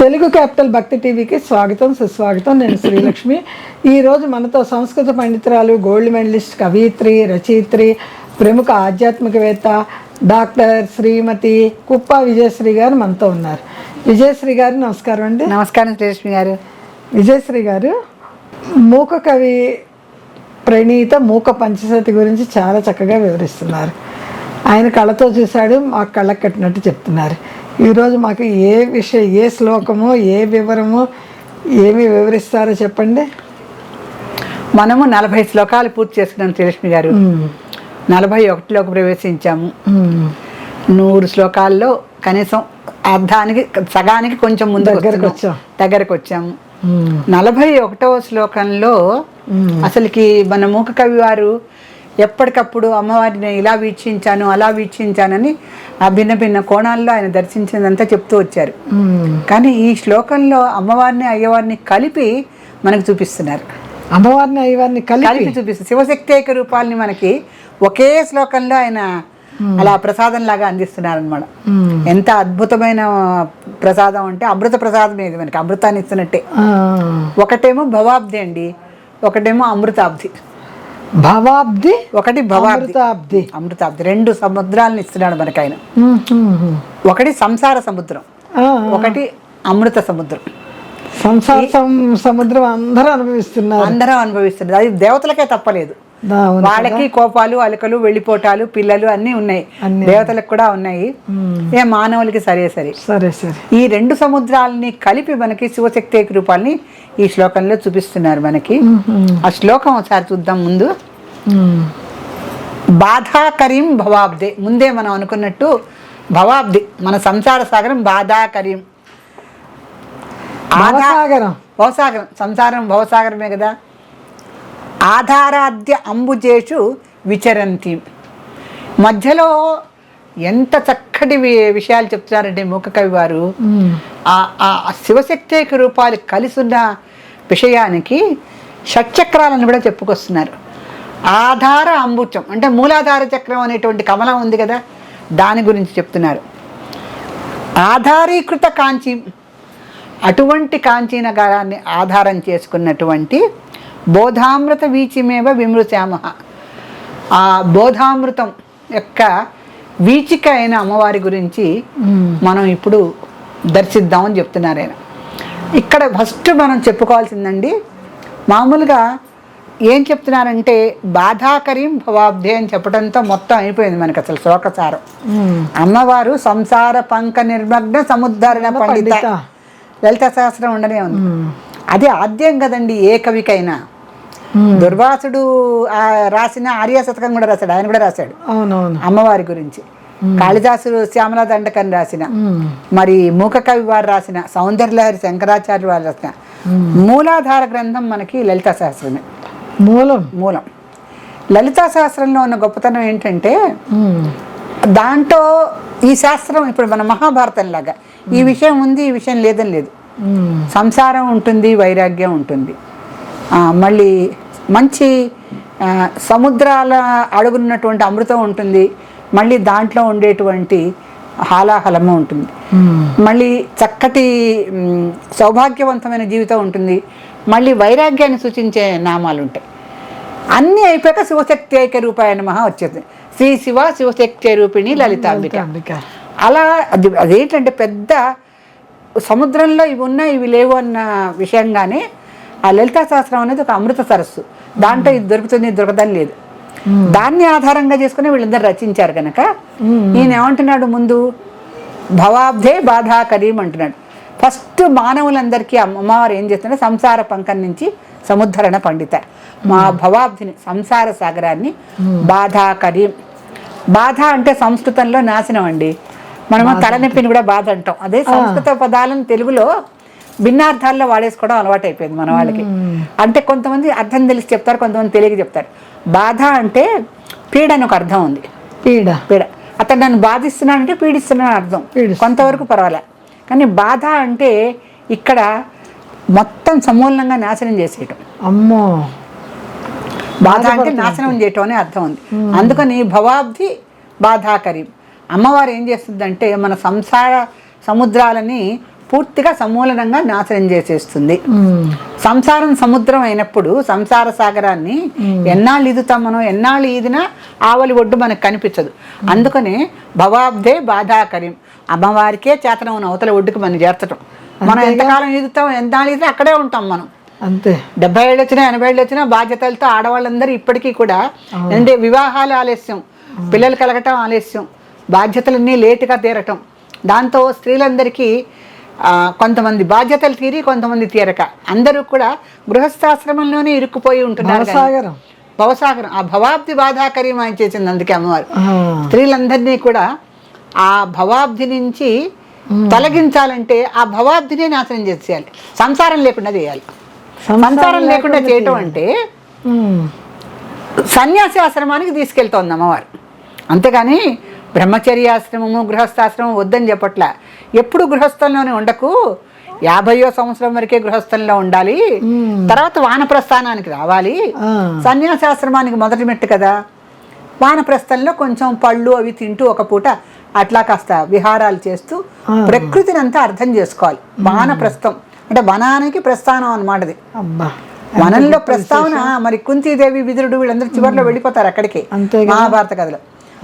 Telugu capital భక్తి టీవీకి స్వాగతం సుస్వాగతం. నేను శ్రీలక్ష్మి. ఈరోజు మనతో సంస్కృత పండితురాలు, గోల్డ్ మెడలిస్ట్, కవయిత్రి, రచయిత్రి, ప్రముఖ ఆధ్యాత్మికవేత్త డాక్టర్ శ్రీమతి కుప్ప విజయశ్రీ గారు మనతో ఉన్నారు. విజయశ్రీ గారు నమస్కారం అండి. నమస్కారం శ్రీలక్ష్మి గారు. విజయశ్రీ గారు మూక కవి ప్రణీత మూక పంచశతి గురించి చాలా చక్కగా వివరిస్తున్నారు. ఆయన కళ్ళతో చూశాడు, మాకు కళ్ళకు కట్టినట్టు చెప్తున్నారు. ఈరోజు మాకు ఏ విషయం, ఏ శ్లోకమో, ఏ వివరమో, ఏమి వివరిస్తారో చెప్పండి. మనము 40 శ్లోకాలు పూర్తి చేసుకున్నాం శ్రీలక్ష్మి గారు. 41లోకి ప్రవేశించాము. 100 శ్లోకాల్లో కనీసం అర్ధానికి సగానికి కొంచెం ముందు దగ్గరకు వచ్చాము. 41వ శ్లోకంలో అసలుకి మన మూక కవి వారు ఎప్పటికప్పుడు అమ్మవారిని ఇలా వీక్షించాను, అలా వీక్షించానని ఆ భిన్న భిన్న కోణాల్లో ఆయన దర్శించినంతా చెప్తూ వచ్చారు. కానీ ఈ శ్లోకంలో అమ్మవారిని అయ్యవారిని కలిపి మనకు చూపిస్తున్నారు. అమ్మవారిని అయ్యవారిని కలిపి చూపిస్తారు. శివశక్తేక రూపాలని మనకి ఒకే శ్లోకంలో ఆయన అలా ప్రసాదం లాగా అందిస్తున్నారు అనమాట. ఎంత అద్భుతమైన ప్రసాదం అంటే అమృత ప్రసాదం ఏది, మనకి అమృతాన్ని ఇస్తున్నట్టే. ఒకటేమో భవాబ్ది అండి, ఒకటేమో అమృతాబ్ది. భవాబ్ది ఒకటి భవాబ్ది, అమృతాబ్ది. 2 సముద్రాలను ఇస్తున్నాడు మనకి ఆయన. ఒకటి సంసార సముద్రం, ఒకటి అమృత సముద్రం. సంసార సముద్రం అందరూ అనుభవిస్తున్నారు. అది దేవతలకే తప్పలేదు. వాళ్ళకి కోపాలు, అలకలు, వెళ్ళిపోటాలు, పిల్లలు అన్నీ ఉన్నాయి. దేవతలకు కూడా ఉన్నాయి. మానవులకి సరే. ఈ 2 సముద్రాలని కలిపి మనకి శివశక్తి రూపాలని ఈ శ్లోకంలో చూపిస్తున్నారు మనకి. ఆ శ్లోకం ఒకసారి చూద్దాం. ముందు బాధాకరీం భవాబ్దే. ముందే మనం అనుకున్నట్టు భవాబ్ది మన సంసార సాగరం. బాధాకరీం భవసాగరం, సంసారం భవసాగరమే కదా. ఆధారాద్య అంబుజేషు విచరంతి. మధ్యలో ఎంత చక్కటి విషయాలు చెప్తున్నారంటే మూక కవి వారు. ఆ శివశక్తి రూపాలు కలిసి ఉన్న విషయానికి షట్చక్రాలను కూడా చెప్పుకొస్తున్నారు. ఆధార అంబుజం అంటే మూలాధార చక్రం అనేటువంటి కమలం ఉంది కదా, దాని గురించి చెప్తున్నారు. ఆధారీకృత కాంచీ, అటువంటి కాంచీ నగరాన్ని ఆధారం చేసుకున్నటువంటి బోధామృత వీచిమేవ విమృశామ. ఆ బోధామృతం యొక్క వీచిక అయిన అమ్మవారి గురించి మనం ఇప్పుడు దర్శిద్దామని చెప్తున్నారు ఆయన. ఇక్కడ ఫస్ట్ మనం చెప్పుకోవాల్సిందండి, మామూలుగా ఏం చెప్తున్నారంటే బాధాకరీం భవాబ్దే అని చెప్పడంతో మొత్తం అయిపోయింది మనకి అసలు శ్లోకసారం. అమ్మవారు సంసార పంక నిర్మగ్న సముద్ధరణ పండిత. లలిత సహస్రం ఉండనే ఉంది. అది ఆద్యం కదండి ఏ కవికైనా. దుర్వాసుడు రాసిన ఆర్య శతకం కూడా రాశాడు, ఆయన కూడా రాశాడు అమ్మవారి గురించి. కాళిదాసుడు శ్యామలా దండకని రాసిన, మరి మూక కవి వారు రాసిన, సౌందర్యలహరి శంకరాచార్య వారు రాసిన మూలాధార గ్రంథం మనకి లలితా సహస్రమే. మూలం లలితా సహస్రంలో ఉన్న గొప్పతనం ఏంటంటే, దాంట్లో ఈ శాస్త్రం ఇప్పుడు మన మహాభారతం లాగా ఈ విషయం ఉంది, ఈ విషయం లేదని లేదు. సంసారం ఉంటుంది, వైరాగ్యం ఉంటుంది, మళ్ళీ మంచి సముద్రాల అడుగున్నటువంటి అమృతం ఉంటుంది, మళ్ళీ దాంట్లో ఉండేటువంటి హాలాహలము ఉంటుంది, మళ్ళీ చక్కటి సౌభాగ్యవంతమైన జీవితం ఉంటుంది, మళ్ళీ వైరాగ్యాన్ని సూచించే నామాలు ఉంటాయి. అన్నీ అయిపోయాక శివశక్తి ఐక్య రూపాయ నమః వచ్చేది. శ్రీ శివ శివశక్తి రూపిణి లలితాంబిక. అలా అదేంటంటే పెద్ద సముద్రంలో ఇవి ఉన్నాయి, ఇవి లేవు అన్న విషయంగానే ఆ లలితా సహస్రం అనేది ఒక అమృత సరస్సు. దాంట్లో ఇది దొరుకుతుంది, ఇది దొరకదని లేదు. దాన్ని ఆధారంగా చేసుకుని వీళ్ళందరూ రచించారు కనుక ఈయన ఏమంటున్నాడు, ముందు భవాబ్దే బాధాకరీం అంటున్నాడు. ఫస్ట్ మానవులందరికీ అమ్మవారు ఏం చేస్తున్నారు, సంసార పంకం నుంచి సముద్ధరణ పండిత. మా భవాబ్దిని, సంసార సాగరాన్ని బాధాకరీం. బాధ అంటే సంస్కృతంలో నాశనం అండి. మనము తలనొప్పిని కూడా బాధ అంటాం. అదే సంస్కృత పదాలను తెలుగులో భిన్నార్థాల్లో వాడేసుకోవడం అలవాటు అయిపోయింది మన వాళ్ళకి. అంటే కొంతమంది అర్థం తెలిసి చెప్తారు, కొంతమంది తెలియక చెప్తారు. బాధ అంటే పీడ అని ఒక అర్థం ఉంది. పీడ అతను నన్ను బాధిస్తున్నానంటే పీడిస్తున్నాను అర్థం, కొంతవరకు పర్వాలే. కానీ బాధ అంటే ఇక్కడ మొత్తం సమూలంగా నాశనం చేసేయటం. అమ్మో, బాధ అంటే నాశనం చేయటం అనే అర్థం ఉంది. అందుకని భవాబ్ది బాధాకరీం. అమ్మవారు ఏం చేస్తుందంటే మన సంసార సముద్రాలని పూర్తిగా సమూలంగా నాశనం చేసేస్తుంది. సంసారం సముద్రం అయినప్పుడు సంసార సాగరాన్ని ఎన్నాళ్ళు ఈదుతాం మనం, ఎన్నాళ్ళు ఈదినా ఆవలి ఒడ్డు మనకు కనిపించదు. అందుకనే భవాబ్దే బాధాకర్యం, అమ్మవారికే చేతనం అవతల ఒడ్డుకి మనం చేర్చడం. మనం ఎంతకాలం ఈదుతాం, ఎంతనాళ్ళు ఈదితే అక్కడే ఉంటాం మనం. అంతే 70 ఏళ్ళు వచ్చినా 80 ఏళ్ళు వచ్చినా బాధ్యతలతో ఆడవాళ్ళందరూ ఇప్పటికీ కూడా అంటే వివాహాలు ఆలస్యం, పిల్లలు కలగటం ఆలస్యం, బాధ్యతలన్నీ లేటుగా తీరటం, దాంతో స్త్రీలందరికీ కొంతమంది బాధ్యతలు తీరి కొంతమంది తీరక అందరూ కూడా గృహస్థాశ్రమంలోనే ఇరుక్కుపోయి ఉంటున్నారు. భవసాగరం ఆ భవాబ్ది బాధాకర్యం ఆయన చేసింది. అందుకే అమ్మవారు స్త్రీలందరినీ కూడా ఆ భవాబ్ది నుంచి తొలగించాలంటే ఆ భవాబ్దినే నాశనం చేసేయాలి, సంసారం లేకుండా చేయాలి. సంసారం లేకుండా చేయటం అంటే సన్యాసి ఆశ్రమానికి తీసుకెళ్తోంది అమ్మవారు. అంతేగాని బ్రహ్మచర్యాశ్రమము గృహస్థాశ్రమం వద్దని చెప్పట్లా. ఎప్పుడు గృహస్థంలోనే ఉండకు, 50వ సంవత్సరం వరకే గృహస్థంలో ఉండాలి, తర్వాత వానప్రస్థానానికి రావాలి. సన్యాసాశ్రమానికి మొదటి మెట్టు కదా. వానప్రస్థంలో కొంచెం పళ్ళు అవి తింటూ ఒక పూట అట్లా కాస్త విహారాలు చేస్తూ ప్రకృతిని అంతా అర్థం చేసుకోవాలి. వానప్రస్థం అంటే వనానికి ప్రస్థానం అన్నమాట. అది వనంలో ప్రస్తావన. మరి కుంతీదేవి విదురుడు వీళ్ళందరూ చివరిలో వెళ్ళిపోతారు అక్కడికి మహాభారత కథలో.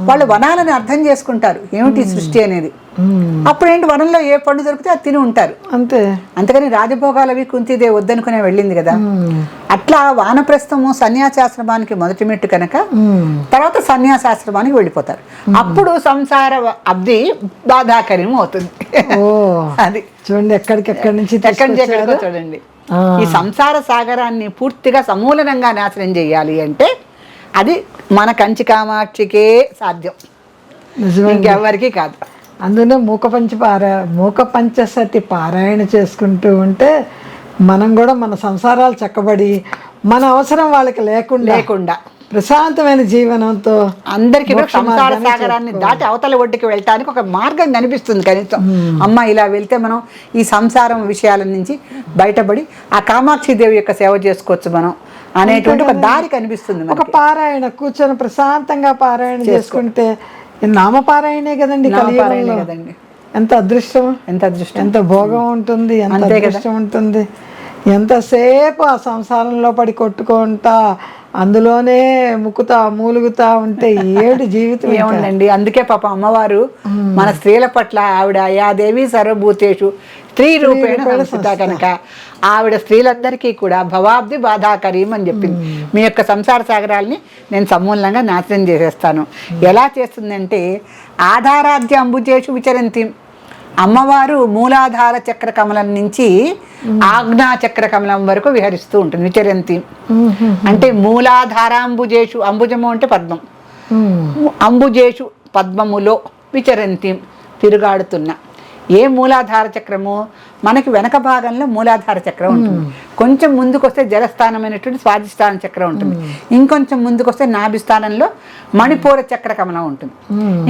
వాళ్ళు వనాలని అర్థం చేసుకుంటారు, ఏమిటి సృష్టి అనేది. అప్పుడేంటి వనంలో ఏ పండు దొరికితే అది తిని ఉంటారు అంతే. అంతేగాని రాజభోగాలు అవి కుంతీదేవి వద్దనుకునే వెళ్ళింది కదా. అట్లా వానప్రస్థము సన్యాసాశ్రమానికి మొదటి మెట్టు కనుక తర్వాత సన్యాసాశ్రమానికి వెళ్ళిపోతారు. అప్పుడు సంసార అబ్ది బాధాకర్యం అవుతుంది. అది చూడండి ఎక్కడికెక్కడి నుంచి ఎక్కడికో చూడండి. ఈ సంసార సాగరాన్ని పూర్తిగా సమూలంగా నాశనం చేయాలి అంటే అది మన కంచి కామాక్షికే సాధ్యం, ఇంకెవరికి కాదు. అందులో మూక పంచసతి పారాయణ చేసుకుంటూ ఉంటే మనం కూడా మన సంసారాలు చక్కబడి మన అవసరం వాళ్ళకి లేకుండా ప్రశాంతమైన జీవనంతో అందరికీ సంసార సాగరాన్ని దాటి అవతల ఒడ్డుకి వెళ్ళటానికి ఒక మార్గం కనిపిస్తుంది. కనీసం అమ్మ ఇలా వెళ్తే మనం ఈ సంసారం విషయాల నుంచి బయటపడి ఆ కామాక్షి దేవి యొక్క సేవ చేసుకోవచ్చు మనం అనేటువంటి ఒక దారి కనిపిస్తుంది. ఒక పారాయణ కూర్చొని ప్రశాంతంగా పారాయణ చేసుకుంటే నామపారాయణే కదండి, కలియుగంలో కదండి. ఎంత అదృష్టం, ఎంత భోగం ఉంటుంది, ఎంత అదృష్టం ఉంటుంది. ఎంతసేపు ఆ సంసారంలో పడి కొట్టుకుంటా అందులోనే మూలుగుతా ఉంటే ఏడు జీవితం ఏముందండి. అందుకే పాప అమ్మవారు మన స్త్రీల పట్ల ఆవిడ యాదేవి సర్వభూతేషు స్త్రీ రూపేణ సంస్థిత కనుక ఆవిడ స్త్రీలందరికీ కూడా భవాబ్ది బాధాకరీం అని చెప్పింది. మీ యొక్క సంసార సాగరాల్ని నేను సమూలంగా నాశనం చేసేస్తాను. ఎలా చేస్తుందంటే ఆధారాద్య అంబుజేషు విచరంతి. అమ్మవారు మూలాధార చక్ర కమలం నుంచి ఆజ్ఞా చక్ర కమలం వరకు విహరిస్తూ ఉంటుంది. విచరంతి అంటే మూలాధారాంబుజేషు, అంబుజము అంటే పద్మం, అంబుజేషు పద్మములో విచరంతి తిరుగాడుతున్న. ఏ మూలాధార చక్రము? మనకి వెనక భాగంలో మూలాధార చక్రం ఉంటుంది. కొంచెం ముందుకు వస్తే జలస్థానమైనటువంటి స్వాధిష్టాన చక్రం ఉంటుంది. ఇంకొంచెం ముందుకు వస్తే నాభిస్థానంలో మణిపూర చక్ర కమలం ఉంటుంది.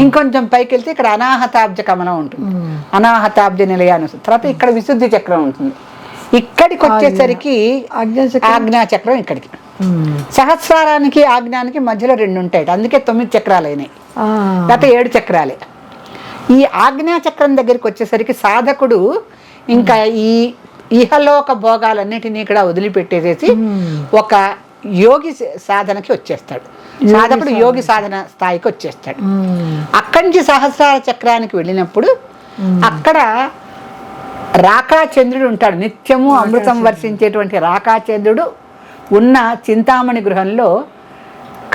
ఇంకొంచెం పైకి వెళ్తే ఇక్కడ అనాహతాబ్జ కమలం ఉంటుంది. అనాహతాబ్జ నిలయాను. తర్వాత ఇక్కడ విశుద్ధి చక్రం ఉంటుంది. ఇక్కడికి వచ్చేసరికి ఆజ్ఞా చక్రం ఇక్కడికి. సహస్రారానికి ఆజ్ఞానికి మధ్యలో 2 ఉంటాయి. అందుకే 9 చక్రాలు అయినాయి, గత 7 చక్రాలే. ఈ ఆజ్ఞా చక్రం దగ్గరికి వచ్చేసరికి సాధకుడు ఇంకా ఈ ఇహలోక భోగాలన్నిటినీ కూడా వదిలిపెట్టేసేసి ఒక యోగి సాధనకి వచ్చేస్తాడు. సాధకుడు యోగి సాధన స్థాయికి వచ్చేస్తాడు. అక్కడి నుంచి సహస్రార చక్రానికి వెళ్ళినప్పుడు అక్కడ రాకాచంద్రుడు ఉంటాడు. నిత్యము అమృతం వర్షించేటువంటి రాకాచంద్రుడు ఉన్న చింతామణి గృహంలో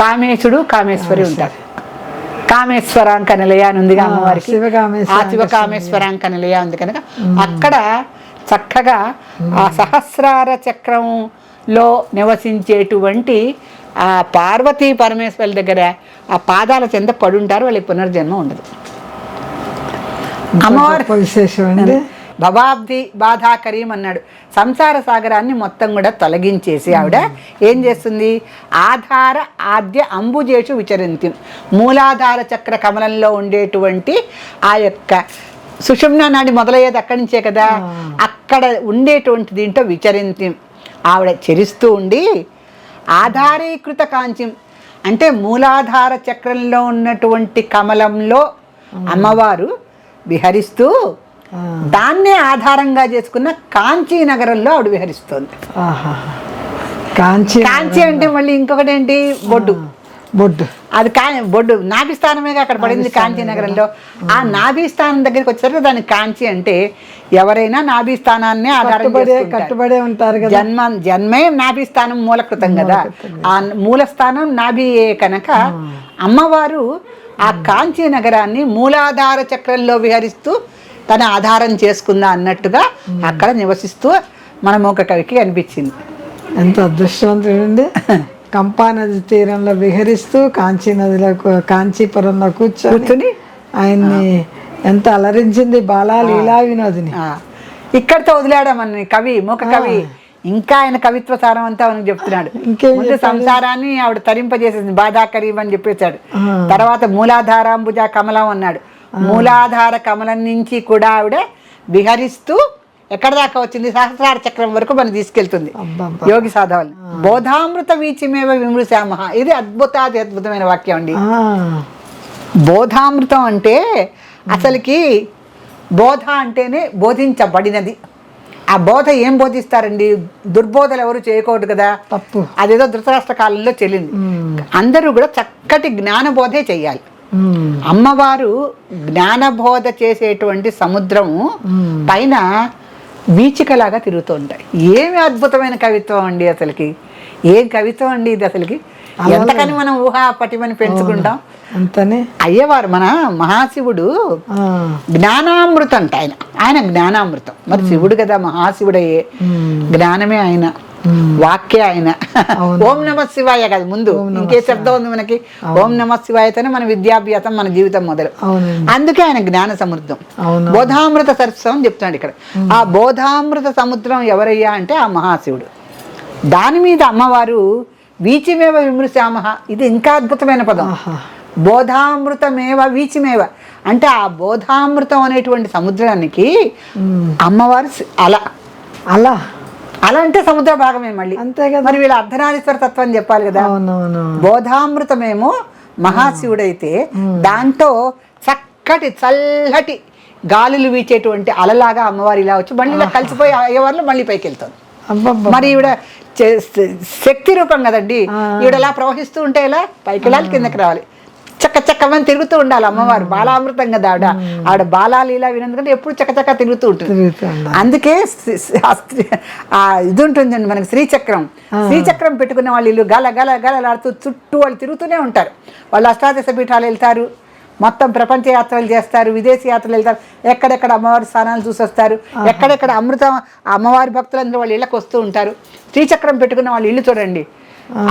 కామేశుడు కామేశ్వరి ఉంటారు. కామేశ్వరాంక నిలయ అని ఉందిగా అమ్మవారికి, ఆ శివకామేశ్వరాంక నిలయ ఉంది కనుక అక్కడ చక్కగా ఆ సహస్రార చక్రంలో నివసించేటువంటి ఆ పార్వతీ పరమేశ్వరుల దగ్గర ఆ పాదాల చెంత పడుంటారు. వాళ్ళకి పునర్జన్మ ఉండదు. అమ్మవారి విశేషం అండి. భవాబ్ది బాధాకరీం అన్నాడు. సంసార సాగరాన్ని మొత్తం కూడా తొలగించేసి ఆవిడ ఏం చేస్తుంది? ఆధార ఆద్య అంబుజేషు విచరంతి. మూలాధార చక్ర కమలంలో ఉండేటువంటి ఆ యొక్క సుషుమ్నా నాడి మొదలయ్యేది అక్కడి నుంచే కదా, అక్కడ ఉండేటువంటి దీంట్లో విచరంతి ఆవిడ చరిస్తూ ఉండి ఆధారీకృత కాంచిం అంటే మూలాధార చక్రంలో ఉన్నటువంటి కమలంలో అమ్మవారు విహరిస్తూ దాన్నే ఆధారంగా చేసుకున్న కాంచీ నగరంలో ఆవిడ విహరిస్తోంది. ఆహా. కాంచి కాంచి అంటే మళ్ళీ ఇంకొకటి ఏంటి, బొడ్డు. బొడ్డు అది బొడ్డు నాభిస్థానమేగా అక్కడ పడింది కాంచీ నగరంలో. ఆ నాభిస్థానం దగ్గరికి వచ్చేసరికి దాన్ని కాంచి అంటే ఎవరైనా నాభిస్థానాన్ని ఆధారం కట్టుబడే ఉంటారు కదా. జన్మే నాభిస్థానం మూలకృతం కదా. ఆ మూలస్థానం నాభియే కనుక అమ్మవారు ఆ కాంచీ నగరాన్ని మూలాధార చక్రంలో విహరిస్తూ తన ఆధారం చేసుకుందా అన్నట్టుగా అక్కడ నివసిస్తూ మన మూక కవికి అనిపించింది. ఎంత అదృష్టవంతుడండి. కంపా నది తీరంలో విహరిస్తూ కాంచీ నదిలో కాంచీపురంలో కూర్చొని ఆయన్ని ఎంత అలరించింది బాలా లీలా వినోదిని. ఇక్కడితో వదిలాడమని కవి, మూక కవి. ఇంకా ఆయన కవిత్వ సారం అంతా మనకు చెప్తున్నాడు. ముందు సంసారాన్ని ఆవిడ తరింపజేసేసింది, బాధాకరీం అని చెప్పేశాడు. తర్వాత మూలాధారాంబుజ కమలం అన్నాడు. మూలాధార కమలం నుంచి కూడా ఆవిడ విహరిస్తూ ఎక్కడ దాకా వచ్చింది, సహస్రార చక్రం వరకు మనం తీసుకెళ్తుంది యోగి సాధవాలు. బోధామృత వీచిమేవ విమృశామః, ఇది అద్భుతమైన వాక్యం అండి. బోధామృతం అంటే అసలుకి బోధ అంటేనే బోధించబడినది. ఆ బోధ ఏం బోధిస్తారండి, దుర్బోధలు ఎవరు చేయకూడదు కదా, తప్పు. అదేదో ధృతరాష్ట్ర కాలంలో చెల్లింది. అందరూ కూడా చక్కటి జ్ఞానబోధే చెయ్యాలి. అమ్మవారు జ్ఞానబోధ చేసేటువంటి సముద్రము పైన వీచికలాగా తిరుగుతూ ఉంటాయి. ఏమి అద్భుతమైన కవిత్వం అండి అసలుకి. ఏం కవిత్వం అండి ఇది అసలుకి. ఎంతకని మనం ఊహా పటిమని పెంచుకుంటాం. అంతనే అయ్యవారు మన మహాశివుడు జ్ఞానామృతం అంట. ఆయన జ్ఞానామృతం. మరి శివుడు కదా, మహాశివుడయ్యే. జ్ఞానమే ఆయన, వాక్యే ఆయన. ఓం నమ శివాయ కదా ముందు, ఇంకే శబ్దం ఉంది మనకి. ఓం నమ శివాయతోనే మన విద్యాభ్యాసం, మన జీవితం మొదలు. అందుకే ఆయన జ్ఞాన సముద్రం. బోధామృత సరస్వం చెప్తున్నాడు ఇక్కడ. ఆ బోధామృత సముద్రం ఎవరయ్యా అంటే ఆ మహాశివుడు. దాని మీద అమ్మవారు వీచిమేవ విమృశామః, ఇది ఇంకా అద్భుతమైన పదం. బోధామృతమేవ వీచిమేవ అంటే ఆ బోధామృతం అనేటువంటి సముద్రానికి అమ్మవారు అల. అలా అలా అంటే సముద్ర భాగమే మళ్ళీ, అంతే కదా. మరి వీళ్ళ అర్ధనారీశ్వర తత్వం చెప్పాలి కదా. బోధామృతమేమో మహాశివుడైతే దాంట్లో చక్కటి చల్లటి గాలులు వీచేటువంటి అలలాగా అమ్మవారు ఇలా వచ్చి మళ్ళీ ఇలా కలిసిపోయి అయ్యేవాళ్ళు మళ్ళీ పైకి వెళ్తారు. మరి ఈవిడ శక్తి రూపం కదండి. ఈవిడ ఎలా ప్రవహిస్తూ ఉంటే ఇలా పైకి వెళ్ళాలి, కిందకి రావాలి, చక్కమని తిరుగుతూ ఉండాలి అమ్మవారు. బాలామృతం కదా ఆవిడ బాలాలీలా వినందుకంటే ఎప్పుడు చక్కచక్క తిరుగుతూ ఉంటుంది. అందుకే ఇది ఉంటుందండి మనకి శ్రీచక్రం. శ్రీచక్రం పెట్టుకున్న వాళ్ళు ఇల్లు గల గల గలలాడుతూ చుట్టూ వాళ్ళు తిరుగుతూనే ఉంటారు. వాళ్ళు అష్టాదశ పీఠాలు వెళ్తారు, మొత్తం ప్రపంచ యాత్రలు చేస్తారు, విదేశీ యాత్రలు వెళ్తారు, ఎక్కడెక్కడ అమ్మవారి స్థానాలు చూసొస్తారు, ఎక్కడెక్కడ అమృతం అమ్మవారి భక్తులందరూ వాళ్ళ ఇళ్ళకి వస్తూ ఉంటారు. శ్రీచక్రం పెట్టుకున్న వాళ్ళ ఇల్లు చూడండి,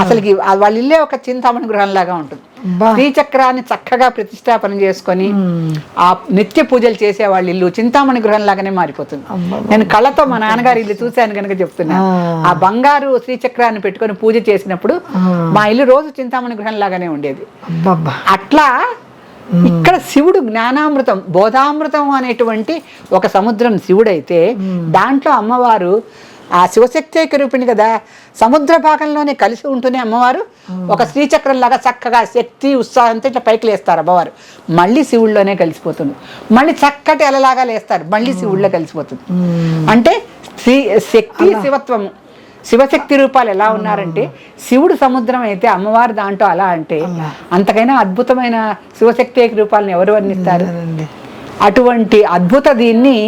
అసలుకి వాళ్ళ ఇల్లే ఒక చింతామణి గృహంలాగా ఉంటుంది. శ్రీచక్రాన్ని చక్కగా ప్రతిష్టాపన చేసుకొని ఆ నిత్య పూజలు చేసే వాళ్ళ ఇల్లు చింతామణి గృహంలాగానే మారిపోతుంది. నేను కళ్ళతో మా నాన్నగారి ఇల్లు చూశాను కనుక చెప్తున్నా. ఆ బంగారు శ్రీచక్రాన్ని పెట్టుకొని పూజ చేసినప్పుడు మా ఇల్లు రోజు చింతామణి గృహంలాగానే ఉండేది. అట్లా ఇక్కడ శివుడు జ్ఞానామృతం, బోధామృతం అనేటువంటి ఒక సముద్రం శివుడైతే దాంట్లో అమ్మవారు ఆ శివశక్తి రూపిణి కదా, సముద్ర భాగంలోనే కలిసి ఉంటూనే అమ్మవారు ఒక శ్రీచక్రంలాగా చక్కగా శక్తి ఉత్సాహంతో ఇట్లా పైకి లేస్తారు అమ్మవారు. మళ్ళీ శివుళ్ళలోనే కలిసిపోతుంది. మళ్ళీ చక్కటి అలలాగా లేస్తారు, మళ్ళీ శివుళ్ళో కలిసిపోతుంది. అంటే శక్తి శివత్వము, శివశక్తి రూపాలు ఎలా ఉన్నారంటే శివుడు సముద్రం అయితే అమ్మవారు దాంట్లో అలా అంటే అంతకైనా అద్భుతమైన శివశక్తి రూపాలను ఎవరు వర్ణిస్తారు. అటువంటి అద్భుత దీన్ని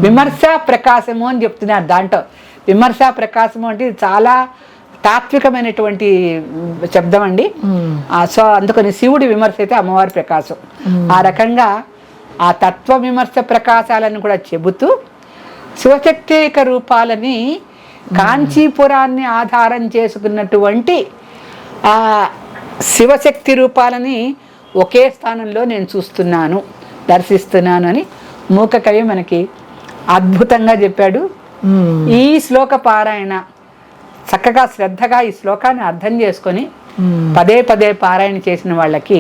విమర్శ ప్రకాశము అని చెప్తున్నారు. దాంట్లో విమర్శ ప్రకాశము అంటే చాలా తాత్వికమైనటువంటి శబ్దం అండి. సో అందుకని శివుడి విమర్శ అయితే అమ్మవారి ప్రకాశం. ఆ రకంగా ఆ తత్వ విమర్శ ప్రకాశాలను కూడా చెబుతూ శివశక్తిక రూపాలని కాంచీపురాన్ని ఆధారం చేసుకున్నటువంటి ఆ శివశక్తి రూపాలని ఒకే స్థానంలో నేను చూస్తున్నాను, దర్శిస్తున్నాను అని మూక కవి మనకి అద్భుతంగా చెప్పాడు. ఈ శ్లోక పారాయణ చక్కగా శ్రద్ధగా ఈ శ్లోకాన్ని అర్థం చేసుకొని పదే పదే పారాయణ చేసిన వాళ్ళకి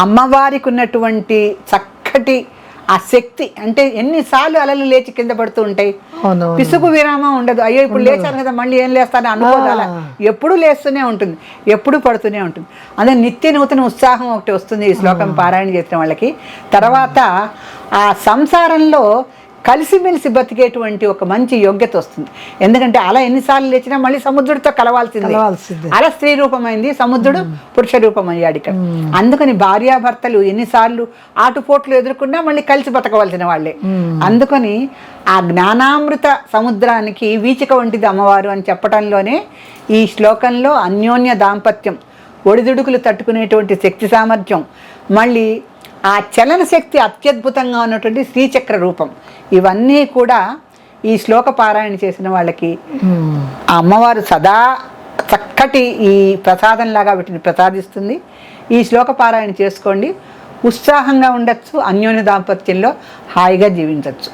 అమ్మవారికి ఉన్నటువంటి చక్కటి ఆ శక్తి అంటే ఎన్నిసార్లు అలలు లేచి కింద పడుతూ ఉంటాయి, అవునవును. పిసుగు విరామం ఉండదు. అయ్యో ఇప్పుడు లేచాను కదా మళ్ళీ ఏం లేస్తాను అనుకోదాల, ఎప్పుడు లేస్తూనే ఉంటుంది, ఎప్పుడు పడుతూనే ఉంటుంది. అదే నిత్య నూతన ఉత్సాహం ఒకటి వస్తుంది ఈ శ్లోకం పారాయణ చేసిన వాళ్ళకి. తర్వాత ఆ సంసారంలో కలిసిమెలిసి బతికేటువంటి ఒక మంచి యోగ్యత వస్తుంది. ఎందుకంటే అలా ఎన్నిసార్లు లేచినా మళ్ళీ సముద్రుడితో కలవాల్సిందే. అలా స్త్రీ రూపమైంది, సముద్రుడు పురుష రూపం అయ్యాడు ఇక్కడ. అందుకని భార్యాభర్తలు ఎన్నిసార్లు ఆటుపోట్లు ఎదుర్కొన్నా మళ్ళీ కలిసి బతకవలసిన వాళ్ళే. అందుకని ఆ జ్ఞానామృత సముద్రానికి వీచిక వంటిది అమ్మవారు అని చెప్పడంలోనే ఈ శ్లోకంలో అన్యోన్య దాంపత్యం, ఒడిదుడుకులు తట్టుకునేటువంటి శక్తి సామర్థ్యం, మళ్ళీ ఆ చలన శక్తి అత్యద్భుతంగా ఉన్నటువంటి శ్రీచక్ర రూపం, ఇవన్నీ కూడా ఈ శ్లోక పారాయణ చేసిన వాళ్ళకి ఆ అమ్మవారు సదా చక్కటి ఈ ప్రసాదంలాగా వీటిని ప్రసాదిస్తుంది. ఈ శ్లోక పారాయణ చేసుకోండి, ఉత్సాహంగా ఉండొచ్చు, అన్యోన్య దాంపత్యంలో హాయిగా జీవించవచ్చు.